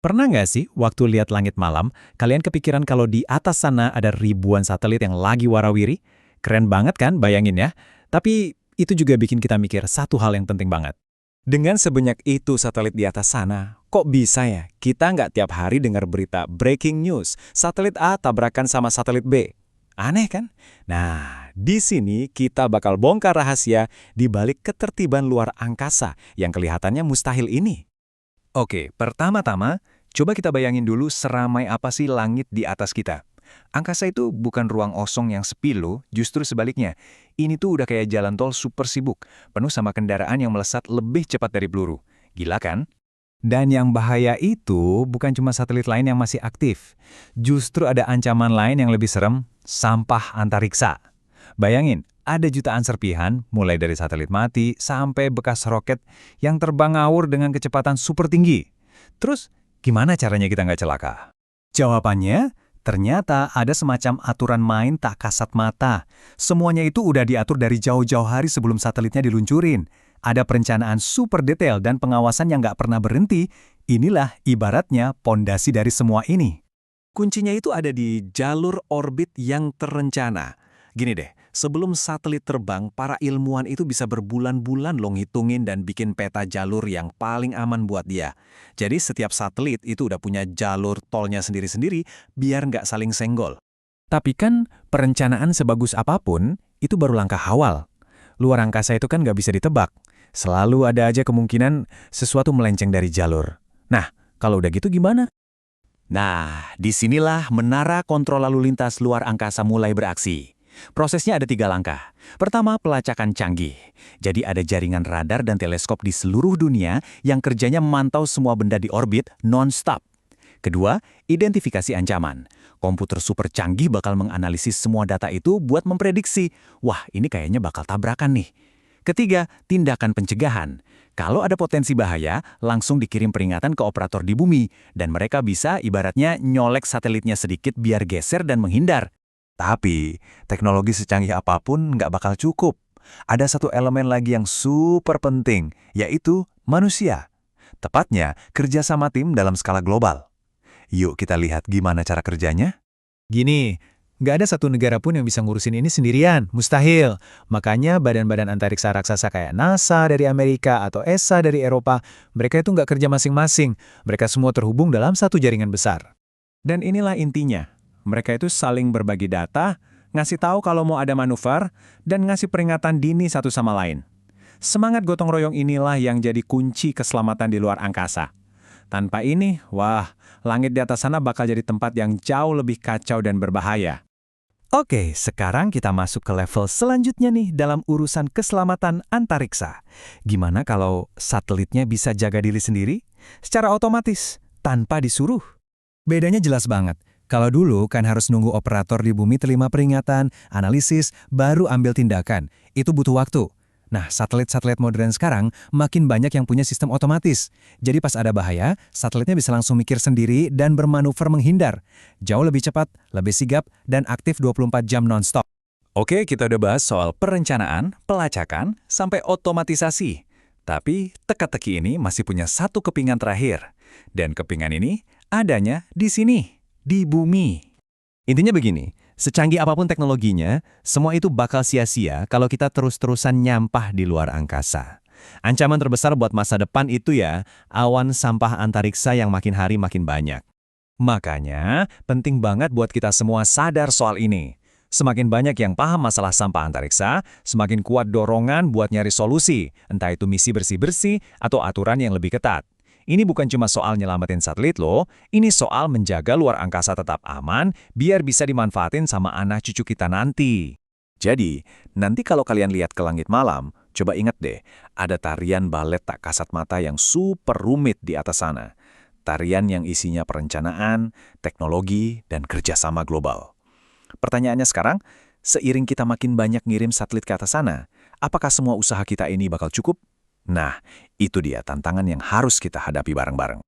Pernah nggak sih waktu lihat langit malam, kalian kepikiran kalau di atas sana ada ribuan satelit yang lagi warawiri? Keren banget kan bayangin ya? Tapi itu juga bikin kita mikir satu hal yang penting banget. Dengan sebanyak itu satelit di atas sana, kok bisa ya kita nggak tiap hari dengar berita breaking news, satelit A tabrakan sama satelit B? Aneh kan? Nah, di sini kita bakal bongkar rahasia di balik ketertiban luar angkasa yang kelihatannya mustahil ini. Oke, pertama-tama, coba kita bayangin dulu seramai apa sih langit di atas kita. Angkasa itu bukan ruang kosong yang sepi loh, justru sebaliknya. Ini tuh udah kayak jalan tol super sibuk, penuh sama kendaraan yang melesat lebih cepat dari peluru. Gila kan? Dan yang bahaya itu bukan cuma satelit lain yang masih aktif. Justru ada ancaman lain yang lebih serem, sampah antariksa. Bayangin, ada jutaan serpihan, mulai dari satelit mati sampai bekas roket yang terbang ngawur dengan kecepatan super tinggi. Terus, gimana caranya kita nggak celaka? Jawabannya, ternyata ada semacam aturan main tak kasat mata. Semuanya itu udah diatur dari jauh-jauh hari sebelum satelitnya diluncurin. Ada perencanaan super detail dan pengawasan yang nggak pernah berhenti. Inilah ibaratnya pondasi dari semua ini. Kuncinya itu ada di jalur orbit yang terencana. Gini deh, sebelum satelit terbang, para ilmuwan itu bisa berbulan-bulan loh ngitungin dan bikin peta jalur yang paling aman buat dia. Jadi setiap satelit itu udah punya jalur tolnya sendiri-sendiri biar nggak saling senggol. Tapi kan perencanaan sebagus apapun, itu baru langkah awal. Luar angkasa itu kan nggak bisa ditebak. Selalu ada aja kemungkinan sesuatu melenceng dari jalur. Nah, kalau udah gitu gimana? Nah, disinilah menara kontrol lalu lintas luar angkasa mulai beraksi. Prosesnya ada 3 langkah. Pertama, pelacakan canggih. Jadi ada jaringan radar dan teleskop di seluruh dunia yang kerjanya memantau semua benda di orbit non-stop. Kedua, identifikasi ancaman. Komputer super canggih bakal menganalisis semua data itu buat memprediksi, wah ini kayaknya bakal tabrakan nih. Ketiga, tindakan pencegahan. Kalau ada potensi bahaya, langsung dikirim peringatan ke operator di bumi, dan mereka bisa ibaratnya nyolek satelitnya sedikit biar geser dan menghindar. Tapi, teknologi secanggih apapun nggak bakal cukup. Ada satu elemen lagi yang super penting, yaitu manusia. Tepatnya, kerjasama tim dalam skala global. Yuk kita lihat gimana cara kerjanya. Gini, nggak ada satu negara pun yang bisa ngurusin ini sendirian, mustahil. Makanya badan-badan antariksa raksasa kayak NASA dari Amerika atau ESA dari Eropa, mereka itu nggak kerja masing-masing. Mereka semua terhubung dalam satu jaringan besar. Dan inilah intinya. Mereka itu saling berbagi data, ngasih tahu kalau mau ada manuver, dan ngasih peringatan dini satu sama lain. Semangat gotong royong inilah yang jadi kunci keselamatan di luar angkasa. Tanpa ini, wah, langit di atas sana bakal jadi tempat yang jauh lebih kacau dan berbahaya. Oke, sekarang kita masuk ke level selanjutnya nih dalam urusan keselamatan antariksa. Gimana kalau satelitnya bisa jaga diri sendiri? Secara otomatis, tanpa disuruh. Bedanya jelas banget. Kalau dulu kan harus nunggu operator di bumi terima peringatan, analisis, baru ambil tindakan. Itu butuh waktu. Nah, satelit-satelit modern sekarang makin banyak yang punya sistem otomatis. Jadi pas ada bahaya, satelitnya bisa langsung mikir sendiri dan bermanuver menghindar. Jauh lebih cepat, lebih sigap, dan aktif 24 jam non-stop. Oke, kita udah bahas soal perencanaan, pelacakan, sampai otomatisasi. Tapi teka-teki ini masih punya satu kepingan terakhir. Dan kepingan ini adanya di sini, di bumi. Intinya begini, secanggih apapun teknologinya, semua itu bakal sia-sia kalau kita terus-terusan nyampah di luar angkasa. Ancaman terbesar buat masa depan itu ya, awan sampah antariksa yang makin hari makin banyak. Makanya, penting banget buat kita semua sadar soal ini. Semakin banyak yang paham masalah sampah antariksa, semakin kuat dorongan buat nyari solusi, entah itu misi bersih-bersih atau aturan yang lebih ketat. Ini bukan cuma soal nyelamatin satelit loh, ini soal menjaga luar angkasa tetap aman biar bisa dimanfaatin sama anak cucu kita nanti. Jadi, nanti kalau kalian lihat ke langit malam, coba ingat deh, ada tarian balet tak kasat mata yang super rumit di atas sana. Tarian yang isinya perencanaan, teknologi, dan kerjasama global. Pertanyaannya sekarang, seiring kita makin banyak ngirim satelit ke atas sana, apakah semua usaha kita ini bakal cukup? Nah, itu dia tantangan yang harus kita hadapi bareng-bareng.